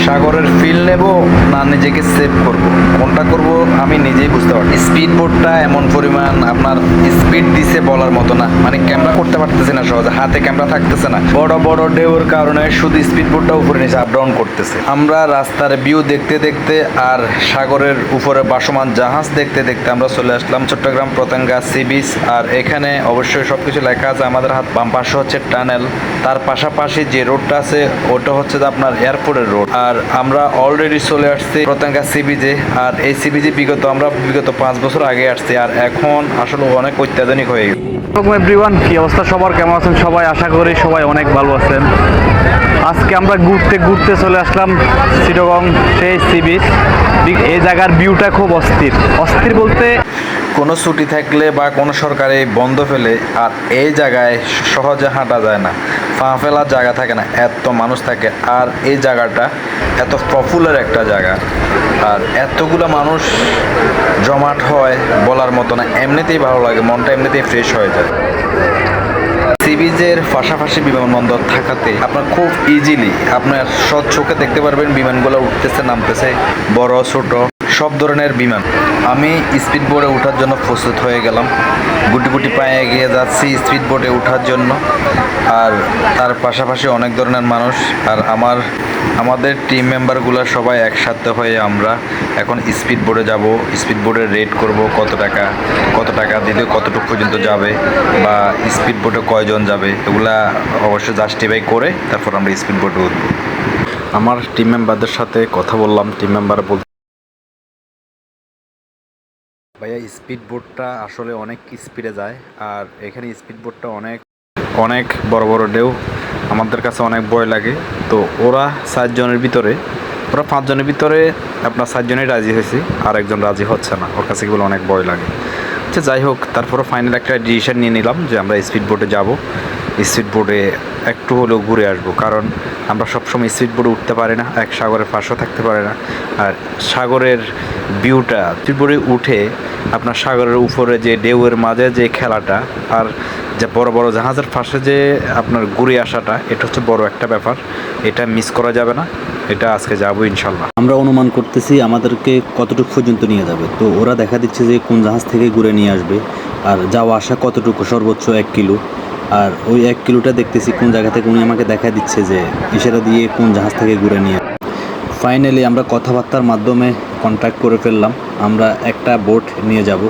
সাগরের ফিল নেব না নিজেকে সেভ করব, কোনটা করব আমি নিজেই বুঝতে পারছি। স্পিড বোটটা এমন পরিমাণ আপনার স্পিড দিছে বলার মতো না, মানে ক্যামেরা করতে পারতেছে না সহজে, হাতে ক্যামেরা থাকতেছে না, বড় বড় ঢেউর কারণে শুধু স্পিড বোটটা উপরে নিচে আপ ডাউন করতেছে। আমরা রাস্তার ভিউ দেখতে দেখতে আর সাগরের উপরে ভাসমান জাহাজ দেখতে দেখতে আমরা চলে আসলাম চট্টগ্রাম পতেঙ্গা সি বিচ। আর এখানে অবশ্যই সবকিছু লেখা আছে, আমাদের হাত বাম পাশে হচ্ছে টানেল, তার পাশাপাশি যে রোডটা আছে ওটা হচ্ছে আপনার এয়ারপোর্টের রোড। আর আমরা অলরেডি চলে আসছি পতেঙ্গা সি বিচে। আর এই সি বিচে আমরা বিগত 5 বছর আগে আসছি, আর এখন আসলে অনেক অত্যাধুনিক হয়ে গেছে। এভরিওয়ান, কি অবস্থা সবার, কেমন আছেন সবাই? আশা করি সবাই অনেক ভালো আছেন। আজকে আমরা ঘুরতে ঘুরতে চলে আসলাম চিটাগং সেই সি বিচ। এই জায়গার ভিউটা খুব অস্থির। অস্থির বলতে কোনো ছুটি থাকলে বা কোনো সরকারি বন্ধ ফেলে আর এই জায়গায় সহজে হাঁটা যায় না, পা ফেলার জায়গা থাকে না, এত মানুষ থাকে। আর এই জায়গাটা এত পপুলার একটা জায়গা, আর এতগুলো মানুষ জমাট হয় বলার মতো না। এমনিতেই ভালো লাগে, মনটা এমনিতেই ফ্রেশ হয়ে যায়। সি বিচের পাশাপাশি বিমানবন্দর থাকাতে আপনার খুব ইজিলি আপনার সব চোখে দেখতে পারবেন বিমানগুলো উঠতেছে নামতেছে, বড় ছোট সব ধরনের বিমান। আমি স্পিড বোটে ওঠার জন্য প্রস্তুত হয়ে গেলাম, গুটি গুটি পায়ে এগিয়ে যাচ্ছি স্পিড বোটে ওঠার জন্য। আর তার পাশাপাশি অনেক ধরনের মানুষ, আর আমাদের টিম মেম্বারগুলো সবাই একসাথে হয়ে আমরা এখন স্পিড বোটে যাব। স্পিড বোটের রেট করব কত টাকা দিলে কতটুকু পর্যন্ত যাবে, বা স্পিড বোটে কয়জন যাবে, এগুলা অবশ্যই জাস্টিফাই করে তারপর আমরা স্পিড বোটে উঠব। আমার টিম মেম্বারদের সাথে কথা বললাম, টিম মেম্বার ভাইয়া স্পিড বোটটা আসলে অনেক স্পিডে যায়, আর এখানে স্পিড বোটটা অনেক বড় বড় ঢেউ, আমাদের কাছে অনেক ভয় লাগে। তো ওরা 5 জনের ভিতরে আপনার 4 জনেই রাজি হয়েছে, আর একজন রাজি হচ্ছে না, ওর কাছে বলে অনেক ভয় লাগে। আচ্ছা যাই হোক, তারপরে ফাইনাল একটা ডিসিশন নিয়ে নিলাম যে আমরা স্পিড বোটে যাব, স্পিড বোটে একটু হলেও ঘুরে আসবো। কারণ আমরা সবসময় স্পিড বোটে উঠতে পারি না, এক সাগরের পাশেও থাকতে পারি না। আর সাগরের ভিউটা স্পিড বোটে উঠে আপনার সাগরের উপরে যে ঢেউয়ের মাঝে যে খেলাটা, আর যে বড় বড় জাহাজের পাশে যে আপনার ঘুরে আসাটা, এটা হচ্ছে বড় একটা ব্যাপার, এটা মিস করা যাবে না। এটা আজকে যাবো ইনশাল্লাহ। আমরা অনুমান করতেছি আমাদেরকে কতটুকু পর্যন্ত নিয়ে যাবে। তো ওরা দেখা দিচ্ছে যে কোন জাহাজ থেকে ঘুরে নিয়ে আসবে, আর যাওয়া আসা কতটুকু, সর্বোচ্চ 1 কিলো। আর ওই 1 কিলোটা দেখতেছি কোন জায়গা থেকে উনি আমাকে দেখা দিচ্ছে যে ইশারা দিয়ে কোন জাহাজ থেকে ঘুরে নিয়ে। ফাইনালি আমরা কথাবার্তার মাধ্যমে কন্ট্যাক্ট করে ফেললাম, আমরা একটা বোট নিয়ে যাব।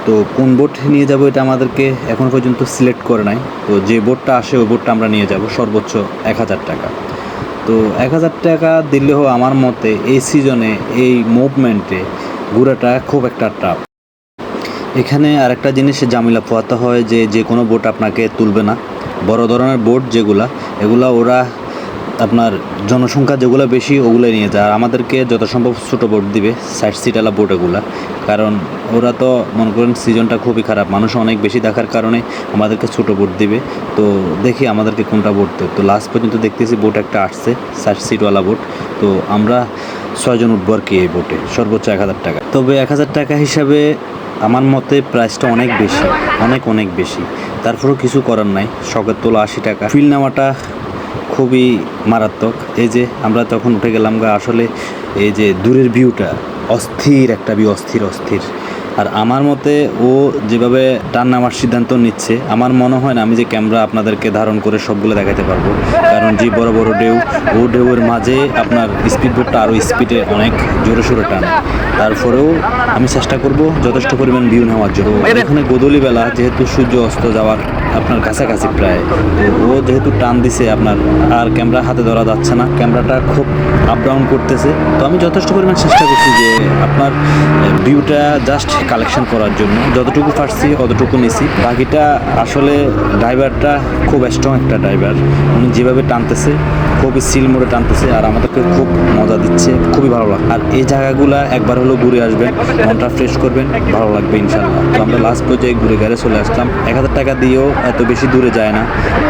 তো কোন বোট নিয়ে যাব এটা আমাদেরকে এখন পর্যন্ত সিলেক্ট করে নাই। তো যে বোটটা আসে ওই বোটটা আমরা নিয়ে যাব, সর্বোচ্চ 1000 টাকা। তো 1000 টাকা দিলেও আমার মতে এই সিজনে এই মুভমেন্টে ঘোরাটা খুব একটা টাফ। এখানে আরেকটা জিনিস জামিলা পোহাতে হয় যে কোনো বোট আপনাকে তুলবে না। বড় ধরনের বোট এগুলা ওরা আপনার জনসংখ্যা যেগুলো বেশি ওগুলোই নিয়ে যায়, আর আমাদেরকে যত সম্ভব ছোটো বোট দিবে, 60 সিটালা বোট এগুলা। কারণ ওরা তো মনে করেন সিজনটা খুবই খারাপ, মানুষ অনেক বেশি দেখার কারণে আমাদেরকে ছোটো বোট দিবে। তো দেখি আমাদেরকে কোনটা বোট দেয়। তো লাস্ট পর্যন্ত দেখতেছি বোট একটা আসছে 60 সিটওয়ালা বোট। তো আমরা 6 জন উঠবো আর কি এই বোটে, সর্বোচ্চ 1000 টাকা। তবে 1000 টাকা হিসাবে আমার মতে প্রাইসটা অনেক বেশি, অনেক বেশি। তারপরেও কিছু করার নাই, শখের তোলা 80 টাকা। ফিল নেওয়াটা খুবই মারাত্মক। এই যে আমরা তখন উঠে গেলাম আসলে এই যে দূরের ভিউটা অস্থির একটা ভিউ, অস্থির। আর আমার মতে ও যেভাবে টান নামার সিদ্ধান্ত নিচ্ছে, আমার মনে হয় না আমি যে ক্যামেরা আপনাদেরকে ধারণ করে সবগুলো দেখাতে পারবো। কারণ যে বড় বড় ঢেউ, ও ঢেউয়ের মাঝে আপনার স্পিড বোটটা আরও স্পিডে অনেক জোরে সোরে টানে। তারপরেও আমি চেষ্টা করব যথেষ্ট পরিমাণ ভিউ নেওয়ার জন্য। এখানে গোধূলি বেলা যেহেতু সূর্য অস্ত যাওয়ার আপনার কাছাকাছি প্রায়, তো ও যেহেতু টান দিছে আপনার, আর ক্যামেরা হাতে ধরা যাচ্ছে না, ক্যামেরাটা খুব আপ ডাউন করতেছে। তো আমি যথেষ্ট পরিমাণ চেষ্টা করছি যে আপনার ভিউটা জাস্ট কালেকশন করার জন্য, যতটুকু পারছি অতটুকু নিছি। বাকিটা আসলে ড্রাইভারটা খুব স্ট্রং একটা ড্রাইভার, উনি যেভাবে টানতেছে খুবই সিল মোড়ে টানতেছে, আর আমাদেরকে খুব মজা দিচ্ছে, খুবই ভালো লাগে। আর এই জায়গাগুলো একবার হলেও ঘুরে আসবেন, মনটা ফ্রেশ করবেন, ভালো লাগবে ইনশাল্লাহ। তো আমরা লাস্ট পর্যায়ে ঘুরে গেড়ে চলে আসলাম। 1000 টাকা দিয়েও এত বেশি দূরে যায় না,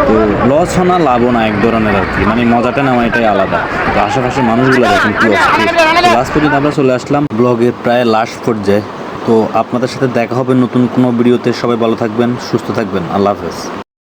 তো লস না লাভও না এক ধরনের আর কি, মানে মজাটা নেওয়া এটাই আলাদা। তো আশেপাশে মানুষগুলো দেখেন কি অস্থির। তো লাস্ট পর্যন্ত আমরা চলে আসলাম ব্লগের প্রায় লাস্ট পর্যায়ে। তো আপনাদের সাথে দেখা হবে নতুন কোনো ভিডিওতে। সবাই ভালো থাকবেন, সুস্থ থাকবেন, আল্লাহ হাফেজ।